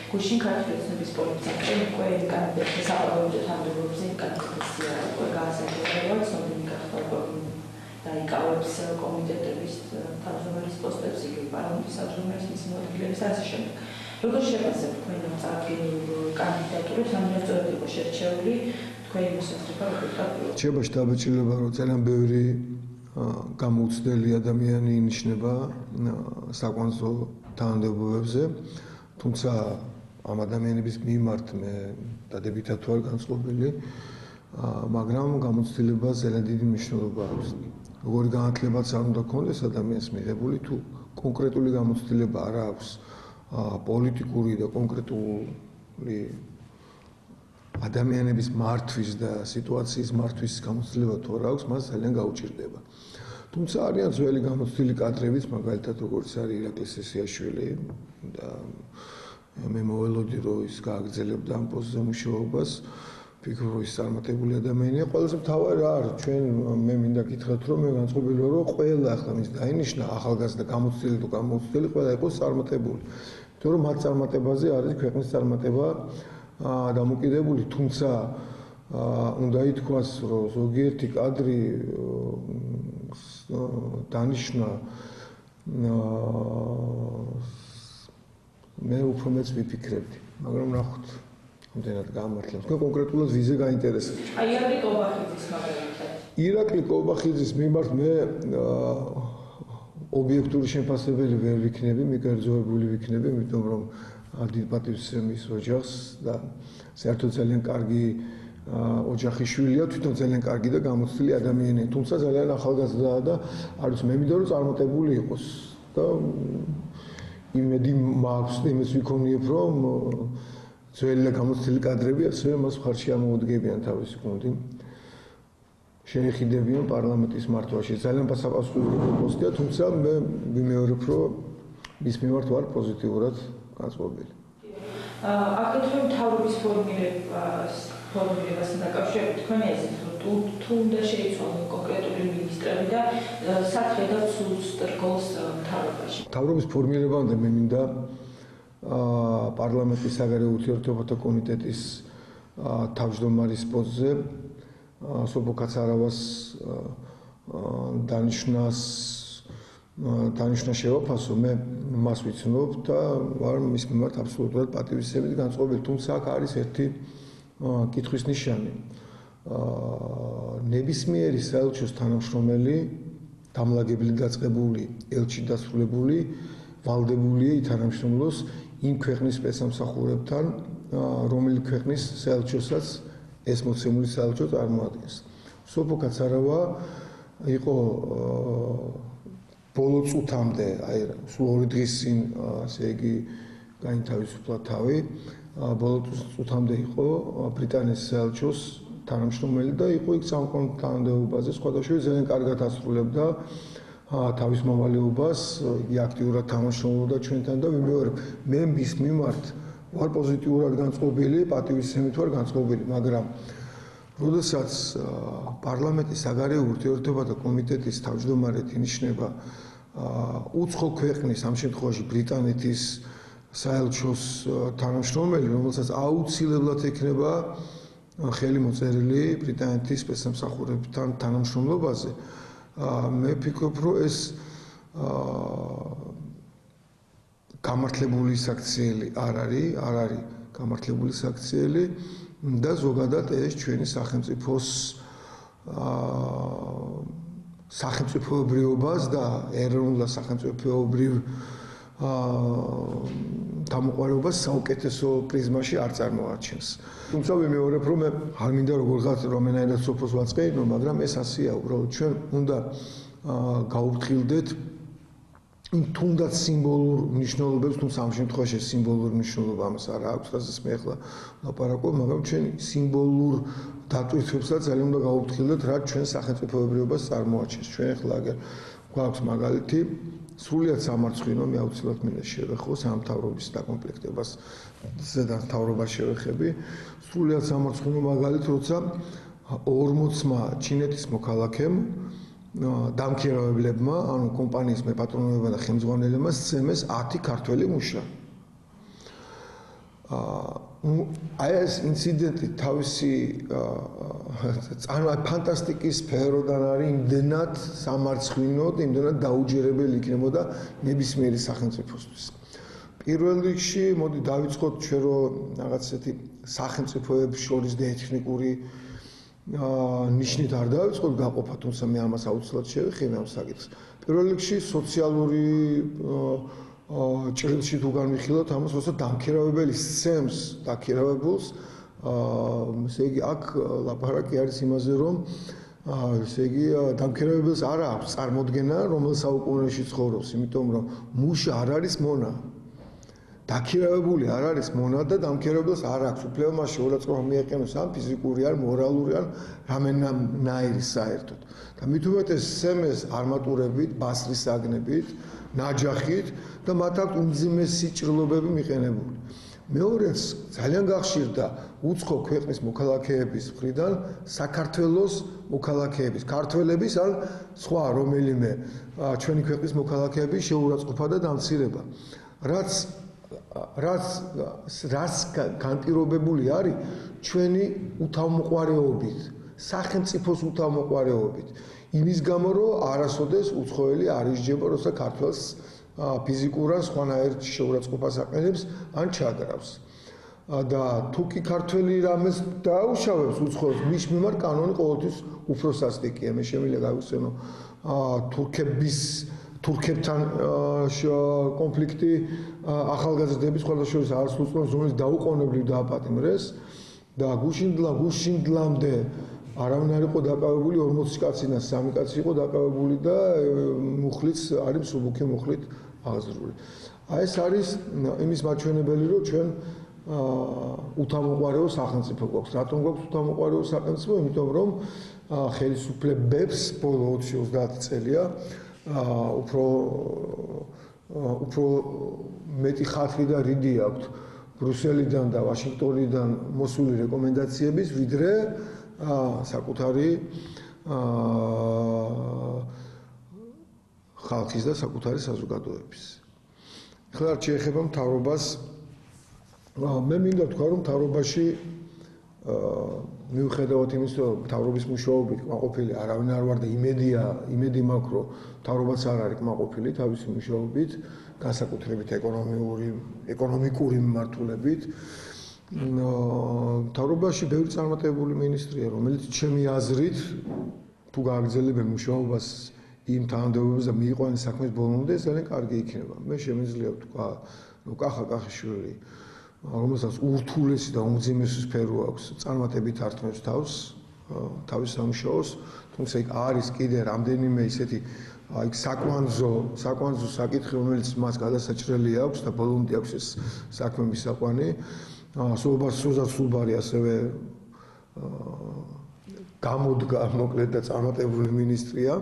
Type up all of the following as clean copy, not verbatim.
გუშინ ქართული ოცნების პოლიტიკაში უკვე კანდიდატი საპარლამენტო თანამდებობებზე კანდიდატია უკვე გაასახელებია ცნობილი გახდა დაიკავებს კომიტეტების თავმჯდომარის პოსტებს იგი პარლამენტის თავმჯდომარის მისი მოადგილეების და ასე შემდეგ. Როგორ შეფასებთ თქვენ ამ წარდგენილ კანდიდატურებს, რამდენად სწორად იყო შერჩეული თქვენი მოსაზრება როგორ გახდა? შეიძლება შთაბეჭდილება რომ ძალიან ბევრი გამოუცდელი ადამიანი ინიშნება საკვანძო თანამდებობებზე, თუმცა ამ ადამიანების მიმართ მე დადებითად ვარ განწყობილი, მაგრამ გამოცდილება ძალიან დიდი მნიშვნელობა აქვს. Როგორი განათლებაც არ უნდა ქონდეს ადამიანს მიღებული, თუ კონკრეტული გამოცდილება არ აქვს პოლიტიკური და კონკრეტული ადამიანების მართვის და სიტუაციის მართვის გამოცდილება თუ არ აქვს, მას ძალიან გაუჭირდება. თუმცა არიან ძველი გამოცდილი კადრებიც, მაგალითად როგორც არის ირაკლი სესიაშვილი და მე მოველოდი რომ ის გააგრძელებდა ამ პოსტზე მუშაობას, ვფიქრობ რომ ის წარმატებული ადამიანია. ყველაზე მთავარი რა არის, ჩვენ მე მინდა გითხრათ რომ მე განწყობილი ვარ რომ ყველა ახლა მის დაინიშნა ახალგაზრდა გამოცდილი თუ გამოუცდელი ყველა იყოს წარმატებული. იმიტომ რომ მათ წარმატებაზე არის ქვეყნის წარმატება დამოკიდებული, თუმცა უნდა ითქვას რომ ზოგიერთი კადრი დანიშნა მე უფრო მეც ვიფიქრებდი, მაგრამ ნახოთ ამდენად გამართლებს. თქვენ კონკრეტულად ვიზე გაინტერესებთ? აი ირაკლი კობახიძის მაგალითად. ირაკლი კობახიძის მიმართ მე ობიექტური შეფასებელი ვერ ვიქნები, მიკერძოებული ვიქნები, იმიტომ რომ დიდ პატივისცემის ოჯახს და საერთოდ ძალიან კარგი ოჯახის შვილია, თვითონ ძალიან კარგი და გამოცდილი ადამიანია, თუმცა ძალიან ახალგაზრდაა და არ ვიცი, მე მინდა რომ წარმატებული იყოს და იმედი მაქვს და იმას ვიქონიებ რომ ძველი და გამოცდილი კადრები ასევე მას მხარში ამოუდგებიან თავისი გუნდი. შეეხიდებიან პარლამენტის მართვაში. ძალიან პასუხისმგებელი პოსტია, თუმცა მე ვიმეორებ, რომ მის მიმართ ვარ პოზიტიურად განწყობილი. აკეთებ მთავრობის ფორმირებასთან დაკავშირებით თქვენ ეზით, რომ თუ უნდა შეიცვალონ კონკრეტული მინისტრები და საქმედან სულსტრგოლს მთავრობაში. მთავრობის ფორმირებამდე მე მინდა პარლამენტის საგარეო ურთიერთობათა კომიტეტის თავმჯდომარის პოსტზე სოფო კაცარავას დანიშნა შევაფასო, მე მას ვიცნობ და ვარ მის მიმართ აბსოლუტურად პატივისცემით განწყობილი, თუმცა აქ არის ერთი კითხვის ნიშანი. ნებისმიერი საელჩოს თანამშრომელი, დამლაგებელი დაწყებული, ელჩი დასრულებული, ვალდებულია ითანამშრომლოს იმ ქვეყნის სპეცსამსახურებთან, რომელი ქვეყნის საელჩოსაც ეს მოცემული საელჩო წარმოადგენს. სოფო კაცარავა იყო ბოლო წუთამდე, აი სულ 2 დღის წინ, ასე იგი გაინთავისუფლა თავი, ბოლო წუთამდე იყო ბრიტანეთის საელჩოს თანამშრომელი და იყო იქ სამყარო თანამდებობაზე, სხვადასხვა ძალიან კარგად ასრულებდა თავის მოვალეობას, იგი აქტიურად თანამშრომლობდა ჩვენთან და ვიმეორებ, მე მის მიმართ ვარ პოზიტიურად განწყობილი, პატივისცემით ვარ განწყობილი, მაგრამ როდესაც პარლამენტის საგარეო ურთიერთობათა კომიტეტის თავმჯდომარედ ინიშნება უცხო ქვეყნის, ამ შემთხვევაში ბრიტანეთის საელჩოს თანამშრომელი, რომელსაც აუცილებლად ექნება ხელი მოწერილი ბრიტანეთის სპეცსამსახურებთან თანამშრომლობაზე, მე ვფიქრობ, რომ ეს გამართლებული საქციელი არ არის გამართლებული საქციელი და ზოგადად ეს ჩვენი სახელმწიფოს სახელმწიფოებრიობას და ეროვნულ და სახელმწიფოებრივ დამოყარებას საუკეთესო პრიზმაში არ წარმოაჩენს. თუმცა ვიმეორებ, რომ მე არ მინდა როგორღაც რომელნაირად სოფოს ვაწყეინო, მაგრამ ეს ასეა, უბრალოდ ჩვენ უნდა გაუფრთხილდეთ თუნდაც სიმბოლურ მნიშვნელობებს, თუმცა ამ შემთხვევაში სიმბოლური მნიშვნელობა ამას არ აქვს, რასაც მე ახლა ლაპარაკობ, მაგრამ ჩვენ სიმბოლურ დატვირთვებსაც ძალიან უნდა გაუფრთხილდეთ, რაც ჩვენ სახელმწიფოებრიობას წარმოაჩენს. ჩვენ ახლა აგერ გვაქვს მაგალითი სრულიად სამარცხვინო, მე აუცილებლად მინდა შევეხო სამთავრობის დაკომპლექტებას, ზედან მთავრობას შევეხები, სრულიად სამარცხვინო მაგალითი, როცა 40-მა ჩინეთის მოქალაქემ დამქირავებლებმა, ანუ კომპანიის მეპატრონეებმა და ხელმძღვანელებმა სცემეს 10 ქართველი მუშა. აი ეს ინციდენტი თავისი ფანტასტიკის სფეროდან არის იმდენად სამარცხვინო, იმდენად დაუჯერებელი იქნებოდა ნებისმიერი სახელმწიფოსთვის. პირველ რიგში, მოდი დავიწყოთ ჩვენ რომ რაღაც ესეთი სახელმწიფოებს შორის და ეთნიკური ნიშნით არ დავიწყოთ გაყოფა, თუმცა მე ამას აუცილებლად შევეხები ამ საკითხს. პირველ რიგში სოციალური ჭრილში თუ განვიხილოთ ამას, როცა დამქირავებელი სცემს დაქირავებულს, ესე იგი აქ ლაპარაკი არის იმაზე, რომ ესე იგი დამქირავებელს არ აქვს წარმოდგენა, რომელ საუკუნეში ცხოვრობს, იმიტომ რომ მუშა არ არის მონა. დაქირავებული არ არის მონა და დამქირავებელს არ აქვს უფლება მას შეურაცხყოფა მიეყენოს ან ფიზიკური ან მორალური ან რამენაირი საერთოდ. და მით უმეტეს სცემეს არმატურებით, ბასრის საგნებით, ნაჯახით და მათ აქვს უმძიმესი ჭრილობები მიყენებული. მეორეც ძალიან გახშირდა უცხო ქვეყნის მოქალაქეების მხრიდან საქართველოს მოქალაქეების, ქართველების ან სხვა რომელიმე ჩვენი ქვეყნის მოქალაქეების შეურაცხყოფა და დამცირება. რაც განპირობებული არის ჩვენი უთავმოყვარეობით, სახელმწიფოს უთავმოყვარეობით. იმის გამო რომ არასოდეს უცხოელი არ ისჯება, როცა ქართველს ფიზიკურ ან სხვანაირ შეურაცხყოფას აყენებს ან ჩაგრავს. და თუ კი ქართველი რამეს დაუშავებს უცხოელს, მის მიმართ კანონი ყოველთვის უფრო სასტიკია. მე შემიძლია გავიხსენო თურქებთან კონფლიქტი ახალგაზრდების ყველაშორის არასრულწლოვანს, რომელიც დაუყოვნებლივ დააპატიმრეს და გუშინდლამდე არავინ არ იყო დაკავებული, 40 კაცი და 3 კაცი იყო დაკავებული და მუხლიც არის მსუბუქი მუხლით აღზრული. აი ეს არის იმის მაჩვენებელი, რომ ჩვენ უთამოყვარეო სახელმწიფო გვაქვს. რატომ გვაქვს უთამოყვარეო სახელმწიფო? იმიტომ რომ ხელისუფლებებს ბოლო 20-30 წელია უფრო მეტი ხათრი და რიდი აქვთ ბრუსელიდან და ვაშინგტონიდან მოსული რეკომენდაციების, ვიდრე საკუთარი ხალხის და საკუთარი საზოგადოების. ახლა რაც შეეხება მთავრობას, მე მინდა თქვა, რომ მთავრობაში მიუხედავად იმის, რომ მთავრობის მუშაობით კმაყოფილი არავინ არ ვარ და იმედი მაქვს, რომ მთავრობაც არ არის კმაყოფილი თავისი მუშაობით, განსაკუთრებით ეკონომიკური მიმართულებით. მთავრობაში ბევრი წარმატებული მინისტრია, რომელიც ჩემი აზრით თუ გააგრძელებენ მუშაობას იმ თანამდებობებს და მიიყვანენ საქმეს ბოლომდე, ძალიან კარგი იქნება. მე შემიძლია ვთქვა, რომ კახა კახიშვილი, რომელსაც ურთულესი და უმძიმესი სფერო აქვს, წარმატებით ართმევს თავის სამუშაოს, თუმცა იქ არის კიდე რამდენიმე ისეთი საკვანძო საკითხი, რომელიც მას გადასაჭრელი აქვს და ბოლომდე აქვს ეს საქმე მისაყვანი. სულბარი ასევე გამოდგა მოკლედ და წარმატებული მინისტრია.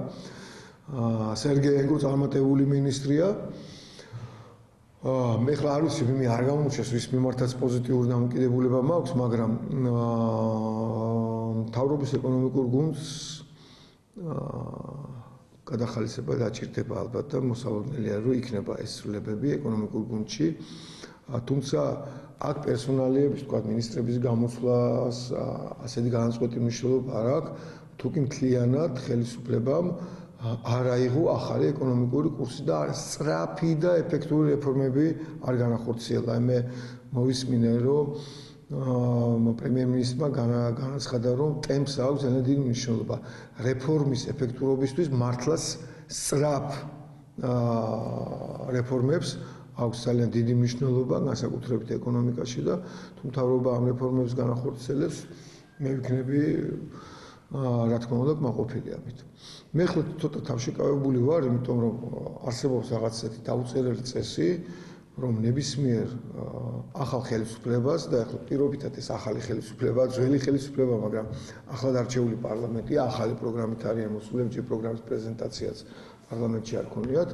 სერგეენკო წარმატებული მინისტრია. მე ხლა არ ვიცი, მე არ გამომჩეს ვის მიმართაც პოზიტიური დამოკიდებულება მაქვს, მაგრამ მთავრობის ეკონომიკურ გუნდს გადახალისება დაჭირდება ალბათ და მოსალოდნელია, რომ იქნება ეს ცვლილებები ეკონომიკურ გუნდში. თუმცა აქ პერსონალიების, თქვა მინისტრების გამოსვლას ასეთი განსხვავებული მნიშვნელობა არ აქვს, თუ კი მთლიანად ხელისუფლებამ არ აიღო ახალი ეკონომიკური კურსი და სწრაფი და ეფექტური რეფორმები არ განახორციელა. მე მოვისმინე, რომ პრემიერ-მინისტრმა განაცხადა, რომ ტემპს აქვს ძალიან დიდი მნიშვნელობა რეფორმის ეფექტურობისთვის, მართლაც სწრაფ რეფორმებს აქვს ძალიან დიდი მნიშვნელობა, განსაკუთრებით ეკონომიკაში და თუ მთავრობა ამ რეფორმებს განახორციელებს, მე ვიქნები რა თქმა უნდა კმაყოფილი ამით. მე ხლა ცოტა თავშეკავებული ვარ, იმიტომ რომ არსებობს რაღაც ისეთი დაუწერელი წესი, რომ ნებისმიერ ახალ ხელისუფლებას და ახლა პირობითად ეს ახალი ხელისუფლება, ძველი ხელისუფლება, მაგრამ ახლად არჩეული პარლამენტია, ახალი პროგრამით არიან მოსული, ჯერ პროგრამის პრეზენტაციაც პარლამენტში არ ქონიათ,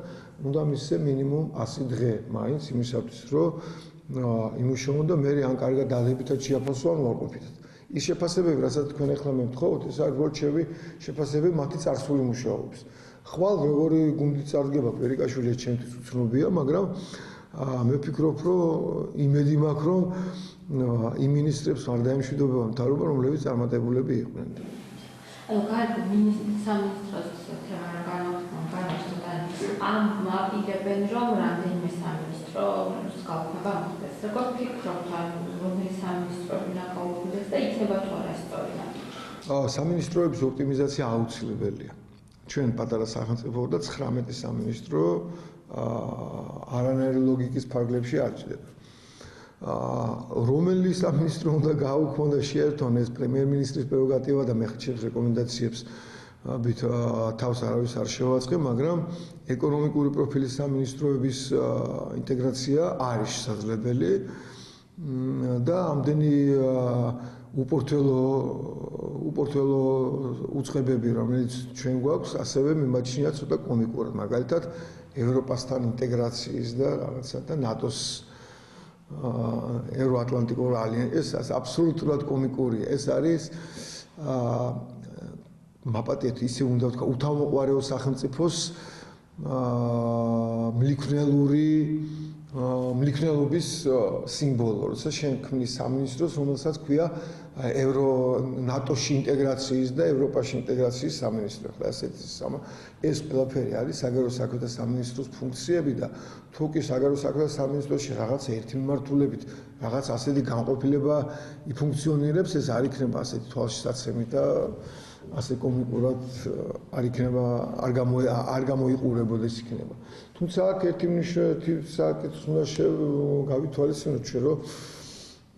უნდა მისცე მინიმუმ 100 დღე მაინც იმისათვის, რომ იმუშაონ და მე ან კარგად დადებითად შეაფასო ან უარყოფითად. ის შეფასებები, რასაც თქვენ ახლა მე ვთხოვთ, ეს არის როლჩევი შეფასებები მათი წარსული მუშაობის. ხვალ როგორი გუნდი წარდგება პერიკაშვილი ჩემთვის უცნობია, მაგრამ მე ვფიქრობ, რომ იმედი მაქვს, რომ იმ მინისტრებს არ დაემშვიდობება მთავრობა, რომლებიც წარმატებულები იყვნენ. ანუ გარკვეულ სამინისტროს თემა განაცხადა ამ აპირებენ რომ რამდენიმე სამინისტრო გავხდება მოხდეს. როგორ ფიქრობთ, რომელი სამინისტრო უნდა გაუქმდეს და იქნება თუ არა ისტორია? სამინისტროების ოპტიმიზაცია აუცილებელია. ჩვენ პატარა სახელმწიფო და 19 სამინისტრო არანაირი ლოგიკის ფარგლებში არ ჭდება. რომელი სამინისტრო უნდა გააუქმო და შეერთონ ეს პრემიერ-მინისტრის პრეროგატივა და მე ხშირ რეკომენდაციებს თავს არავის არ შევაწყე, მაგრამ ეკონომიკური პროფილის სამინისტროების ინტეგრაცია არის შესაძლებელი და ამდენი უპორთველო უწყებები, რომელიც ჩვენ გვაქვს, ასევე მიმაჩნია ცოტა კომიკურად, მაგალითად, ევროპასთან ინტეგრაციის და რაღაცა და ნატოს ევროატლანტიკურ ალიანსს, ეს აბსოლუტურად კომიკურია. ეს არის მაპატიეთ ისე უნდა ვთქვა, უთავმოყარეო სახელმწიფოს მლიქნელობის სიმბოლო, როცა შენ ქმნის სამინისტროს, რომელსაც ქვია ნატოში ინტეგრაციის და ევროპაში ინტეგრაციის სამინისტრო. ეს ყველაფერი არის საგარეო საქმეთა სამინისტროს ფუნქციები და თუ კი საგარეო საქმეთა სამინისტროში რაღაც ერთი მიმართულებით, რაღაც ასეთი განყოფილება იფუნქციონირებს, ეს არ იქნება ასეთი თვალშისაცემი და ასე კომიკურად არ იქნება, არ გამოიყურებოდეს იქნება. თუმცა აქ ერთი საკითხს უნდა გავითვალისწინოთ ჩვენ, რომ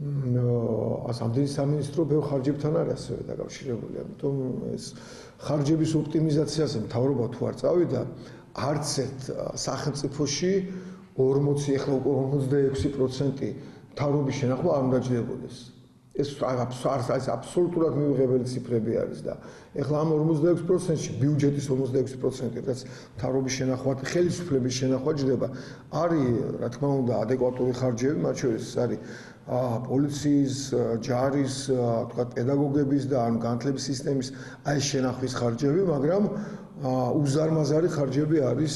ამდენი სამინისტრო ბევრ ხარჯებთან არის ასევე დაკავშირებული, ამიტომ ეს ხარჯების ოპტიმიზაციაზე მთავრობა თუ არ წავიდა, არც ერთ სახელმწიფოში 40, ეხლა უკვე 56% მთავრობის შენახვა არ უნდა ჭდებოდეს. ეს აბსოლუტურად მივიღებელი ციფრები არის და ეხლა ამ 46%-ში ბიუჯეტის 56%, რაც მთავრობის შენახვა, ხელისუფლების შენახვა ჭდება, არის, რა თქმა უნდა, ადეკვატური ხარჯები, მათ შორის არის პოლიციის, ჯარის, თქვა პედაგოგების და ან განათლების სისტემის აი შენახვის ხარჯები, მაგრამ უზარმაზარი ხარჯები არის,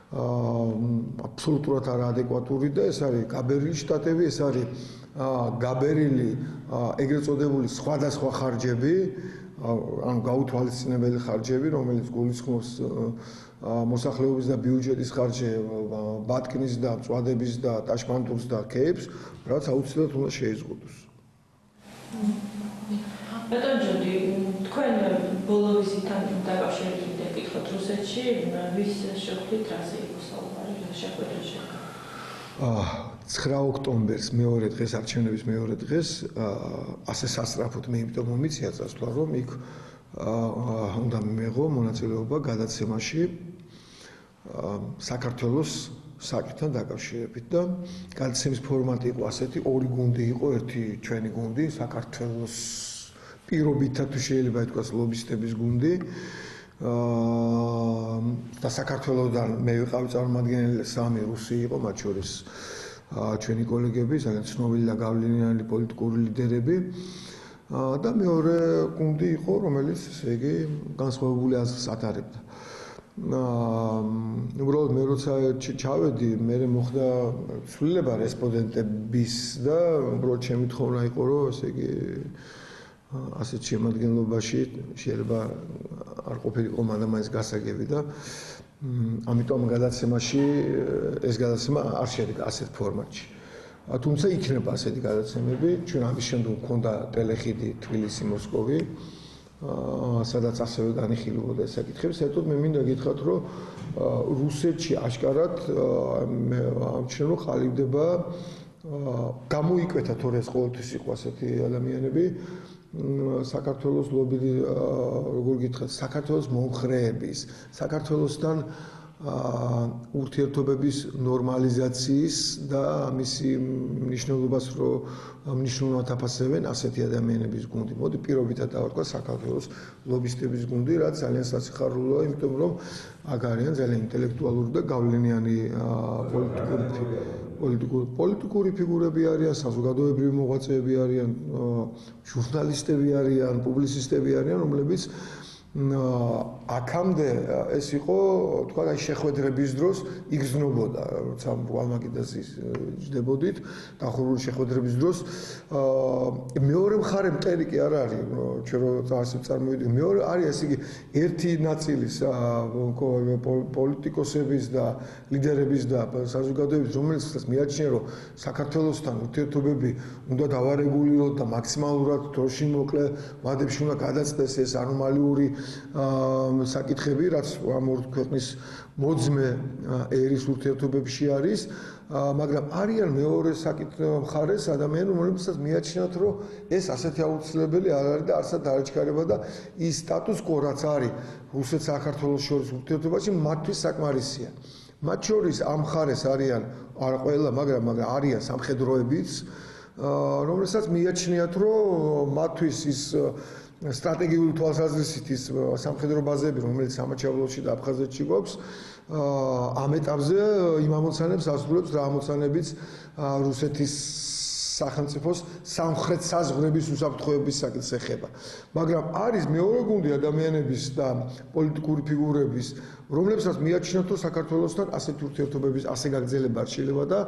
აბსოლუტურად არაადეკვატური და ეს არის გაბერილი შტატები, ეს არის გაბერილი ეგრეთ წოდებული სხვადასხვა ხარჯები, ანუ გაუთვალისწინებელი ხარჯები, რომელიც გულისხმობს მოსახლეობის და ბიუჯეტის ხარჯები, ბატკნის და მწვადების და ტაშპანტურს და ქეებს, რაც აუცილებლად უნდა შეიზღუდოს. ბატონ ჯონი, თქვენ ბოლო ვიზიტთან დაკავშირებით გეკითხოთ რუსეთში, ვის შეხვდით, რაზე იყო საუბარი, რა შეხვედრა შედგა? 9 ოქტომბერს მეორე დღეს, არჩევნების მეორე დღეს, ასე სასწრაფოდ მე იმიტომ მომიწია წასვლა, რომ იქ უნდა მიიღო მონაწილეობა გადაცემაში საქართველოს საკითხთან დაკავშირებით და გადაცემის ფორმატი იყო ასეთი, ორი გუნდი იყო, ერთი ჩვენი გუნდი, საქართველოს პირობითად თუ შეიძლება ითქვას ლობისტების გუნდი და საქართველოსდან მე ვიყავი წარმომადგენელი, 3 რუსი იყო, მათ შორის ჩვენი კოლეგები, ძალიან ცნობილი და გავლენიანი პოლიტიკური ლიდერები და მეორე გუნდი იყო, რომელიც ესე იგი განსხვავებული აზრს ატარებდა. უბრალოდ მე როცა ჩავედი, მე მოხდა ცვლილება რესპონდენტების და უბრალოდ ჩემი თხოვნა იყო, რომ ესე იგი ასეთ შემადგენლობაში შეიძლება არ ყოფილიყო მანდ-მაინც გასაგები და ამიტომ გადაცემაში ეს გადაცემა არ შედგა ასეთ ფორმატში. თუმცა იქნება ასეთი გადაცემები, ჩვენ ამის შემდგომ მქონდა ტელეხიდი თბილისი-მოსკოვი, სადაც ასევე განიხილებოდა ეს საკითხები. საერთოდ მე მინდა გითხრათ, რომ რუსეთში აშკარად ამჩნევ ყალიბდება გამოიკვეთა თორე ეს ყოველთვის იყო ასეთი ადამიანები საქართველოს ლობიდი, როგორ გითხრათ, საქართველოს მომხრეების, საქართველოსთან ურთიერთობების ნორმალიზაციის და მისი მნიშვნელობას რო მნიშვნელოვნად აფასებენ ასეთი ადამიანების გუნდი. მოდი პირობითად დავარქვა საქართველოს ლობისტების გუნდი, რაც ძალიან სასიხარულოა, იმიტომ რომ აქ არიან ძალიან ინტელექტუალური და გავლენიანი პოლიტიკური ფიგურები არიან, საზოგადოებრივი მოღვაწეები არიან, ჟურნალისტები არიან, პუბლიცისტები არიან, რომლებიც აქამდე ეს იყო თქვა აი შეხვედრების დროს იგრძნობოდა როცა ალმაგიდაზე ჯდებოდით დახურული შეხვედრების დროს მეორე მხარე მტერი კი არ არის ჩვენ როცა არსებ წარმოვიდგინე მეორე არის ესე იგი ერთი ნაწილის პოლიტიკოსების და ლიდერების და საზოგადოების რომელიც მიაჩნია რომ საქართველოსთან ურთიერთობები უნდა დავარეგულიროთ და მაქსიმალურად დროში მოკლე ვადებში უნდა გადაწდეს ეს ანომალიური საკითხები რაც ამ ორ ქვეყნის მოძმე ერის ურთიერთობებში არის მაგრამ არიან მეორე მხარეს ადამიანები რომლებსაც მიაჩნიათ რომ ეს ასეთი აუცილებელი არ არის და არცად დააჩქარება და ის სტატუს quo რაც არის რუსეთ-საქართველოს შორის ურთიერთობაში მათთვის საკმარისია მათ შორის ამ მხარეს არიან არა ყველა მაგრამ არიან სამხედროებიც რომელსაც მიაჩნიათ რომ მათთვის ის სტრატეგიული თვალსაზრისით ის სამხედრო ბაზები რომელიც სამაჩაბლოში და აფხაზეთში გვაქვს ამ ეტაპზე იმ ამოცანებს ასრულებს რა ამოცანებიც რუსეთის სახელმწიფოს სამხრეთ საზღვრების უსაფრთხოების საკითხს ეხება მაგრამ არის მეორე გუნდი ადამიანების და პოლიტიკური ფიგურების რომლებსაც მიაჩნიათ რომ საქართველოსთან ასეთი ურთიერთობების ასე გაგრძელება შეიძლება და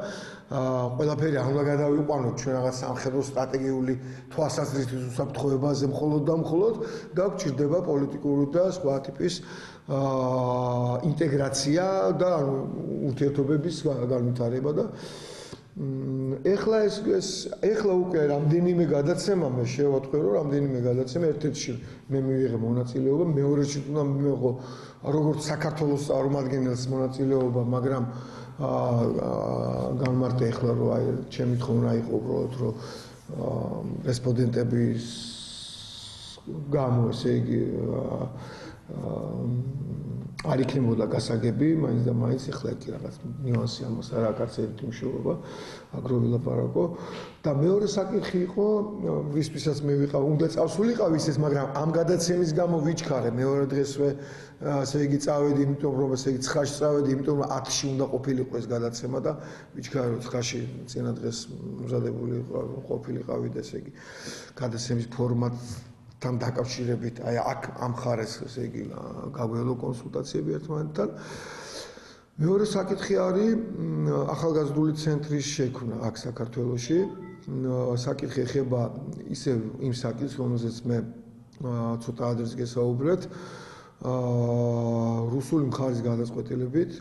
ყველაფერი არ უნდა გადავიყვანოთ ჩვენ რაღაც სამხედრო სტრატეგიული თვალსაზრისით უსაფრთხოებაზე მხოლოდ და მხოლოდ და გვჭირდება პოლიტიკური და სხვა ტიპის ინტეგრაცია და ურთიერთობების განვითარება და ეხლა უკვე რამდენიმე გადაცემა მე შევატყვე რომ რამდენიმე გადაცემა ერთ-ერთში მე მივიღე მონაწილეობა მეორეში უნდა მივიღო როგორც საქართველოს წარმომადგენელს მონაწილეობა მაგრამ გამმარტე ეხლა რომ აი ჩემი თხოვნა იყო უბრალოდ რომ რესპონდენტების გამო ესე იგი არ იქნებოდა გასაგები, მაინც და მაინც ეხლა კი რაღაც ნიუანსი ამას არ აქვს ერთი მნიშვნელობა, აგრო ვილაპარაკო და მეორე საკითხი იყო, ვისთვისაც მე ვიყავ, უნდა წავსულიყავ ისეს, მაგრამ ამ გადაცემის გამო ვიჩქარე, მეორე დღესვე ასე იგი წავედი, იმიტომ რომ ესე იგი 9-ში წავედი, იმიტომ რომ 10-ში უნდა ყოფილიყო ეს გადაცემა და ვიჩქარე რომ 9-ში წინა დღეს მზადებული ყოფილიყავი და ესე იგი გადაცემის ფორმატთან დაკავშირებით, აი აქ ამ ხარეს ესე იგი გავველო კონსულტაციები ერთმანეთთან. მეორე საკითხი არის ახალგაზრდული ცენტრის შექმნა აქ საქართველოში. საკითხი ეხება ისევ იმ საკითხს, რომელზეც მე ცოტა ადრე გესაუბრეთ. რუსული მხარის გადაწყვეტილებით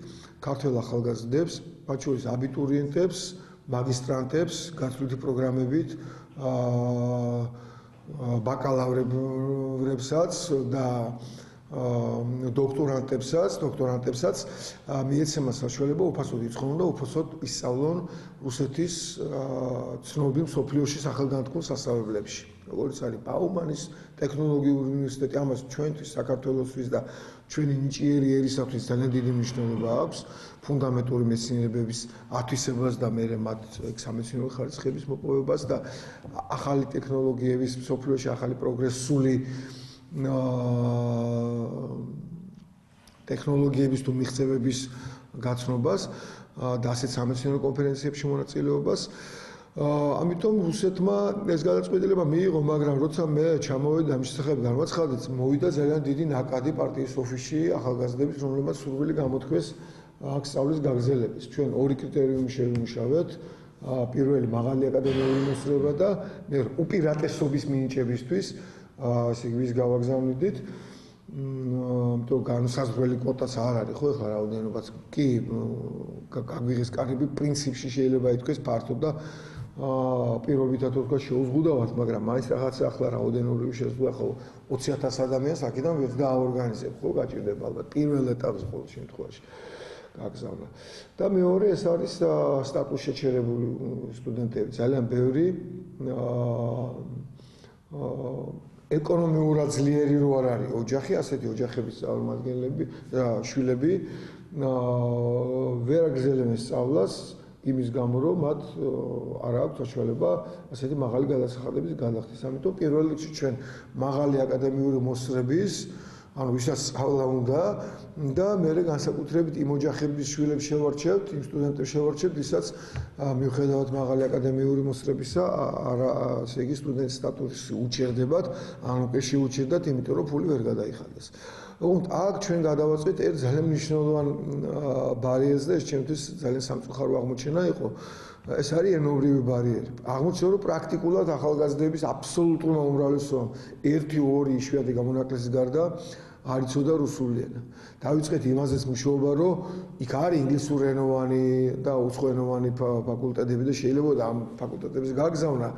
ქართველ ახალგაზრდებს, მათ შორის აბიტურიენტებს, მაგისტრანტებს, გათვლითი პროგრამებით ბაკალავრებსაც და დოქტორანტებსაც მიეცემა საშუალება უფასოდ იცხოვრონ და უფასოდ ისწავლონ რუსეთის ცნობილ მსოფლიოში სახელგანთქმულ სასწავლებლებში. როგორც არის ბაუმანის ტექნოლოგიური უნივერსიტეტი, ამას ჩვენთვის საქართველოსთვის და ჩვენი ნიჭიერი ერისათვის ძალიან დიდი მნიშვნელობა აქვს ფუნდამენტური მეცნიერებების ათვისებას და მერე მათ სამეცნიერო ხარისხების მოპოვებას და ახალი ტექნოლოგიების მსოფლიოში ახალი პროგრესული ტექნოლოგიების თუ მიღწევების გაცნობას და ასეთ სამეცნიერო კონფერენციებში მონაწილეობას. ამიტომ რუსეთმა ეს გადაწყვეტილება მიიღო, მაგრამ როცა მე ჩამოვედი ამ შესახებ განვაცხადეთ, მოვიდა ძალიან დიდი ნაკადი პარტიის ოფისში ახალგაზრდების, რომლებმაც სურვილი გამოთქვეს აქ სწავლის გაგრძელების. ჩვენ ორი კრიტერიუმი შევიმუშავეთ. პირველი მაღალი აკადემიური მოსწრება და მეორე უპირატესობის მინიჭებისთვის ასე ვის გავაგზავნიდით. ამიტომ განსაზღვრელი კვოტაც არ არის, ხო, ეხლა რაოდენობაც კი გაგვიღეს კარები, პრინციპში შეიძლება ითქვეს ფართო და პირობითად თქვა შეუზღუდავად, მაგრამ მაინც რაღაცა ახლა რაოდენობრივი შეზღუდვა ხო 20,000 ადამიანს აქედან ვერ დააორგანიზებ, ხო, გაჭირდება ალბათ პირველ ეტაპზე ყოველ შემთხვევაში გაგზავნა. და მეორე ეს არის სტატუს შეჩერებული სტუდენტები, ძალიან ბევრი ეკონომიურად ძლიერი რო არ არის ოჯახი, ასეთი ოჯახების წარმომადგენლები და შვილები ვერ აგრძელებენ სწავლას იმის გამო, რომ მათ არ აქვს საშუალება ასეთი მაღალი გადასახადების გადახდის. ამიტომ პირველ რიგში ჩვენ მაღალი აკადემიური მოსწრების ანუ ვისაც სწავლა უნდა და მე განსაკუთრებით იმ ოჯახების შვილებს შევარჩევთ, იმ სტუდენტებს შევარჩევთ, ვისაც მიუხედავად მაღალი აკადემიური მოსწრებისა, ასე იგი სტუდენტის სტატუსი უჭირდებათ, ანუ კი შეუჭირდათ, იმიტომ რომ ფული ვერ გადაიხადეს. ოღონდ აქ ჩვენ გადავაწყვეტ ერთ ძალიან მნიშვნელოვან ბარიერს და ეს ჩემთვის ძალიან სამწუხარო აღმოჩენა იყო. ეს არის ენობრივი ბარიერი. აღმოჩნდა რომ პრაქტიკულად ახალგაზრდების აბსოლუტურმა უმრავლესობამ 1-2 იშვიათი გამონაკლისის გარდა არ იცოდა რუსული ენა. დავიწყეთ იმაზეც მუშაობა, რომ იქ არის ინგლისურენოვანი და უცხოენოვანი ფაკულტეტები და შეიძლება ამ ფაკულტეტების გაგზავნა,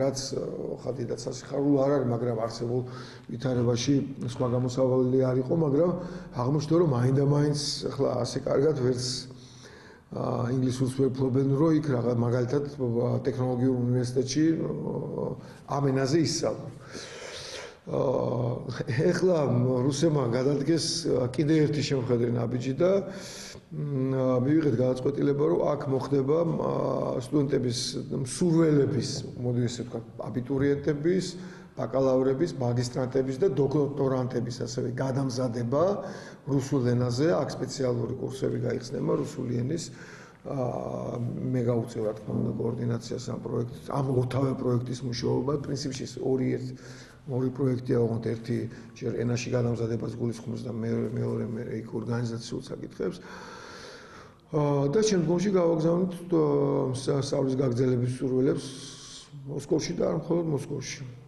რაც ხათიდაც სასიხარულო არ არის, მაგრამ არსებულ ვითარებაში სხვა გამოსავალი არ იყო, მაგრამ აღმოჩნდა რომ მაინდა-მაინც ახლა ასე კარგად ვერც ინგლისურს ვერ ფლობენ, რომ იქ რაღაც მაგალითად ტექნოლოგიურ უნივერსიტეტში ამ ენაზე ისწავლონ. ეხლა რუსებმა გადადგეს კიდე ერთი შემოხედი ნაბიჯი და მივიღეთ გადაწყვეტილება, რომ აქ მოხდება სტუდენტების მსურველების, მოდი ესე ვთქვათ, აბიტურიენტების, ბაკალავრების, მაგისტრანტების და დოქტორანტების ასევე გადამზადება რუსულ ენაზე, აქ სპეციალური კურსები გაიხსნება რუსული ენის. მე გავუწევ რა თქმა უნდა კოორდინაციას ამ პროექტის, ამ ოთავე პროექტის მუშაობა, პრინციპში ორი პროექტია, ოღონდ ერთი ჯერ ენაში გადამზადებას გულისხმობს და მეორე იქ ორგანიზაციულ საკითხებს. და შემდგომში გავაგზავნით სწავლის გაგრძელების მსურველებს მოსკოვში და არ მხოლოდ მოსკოვში.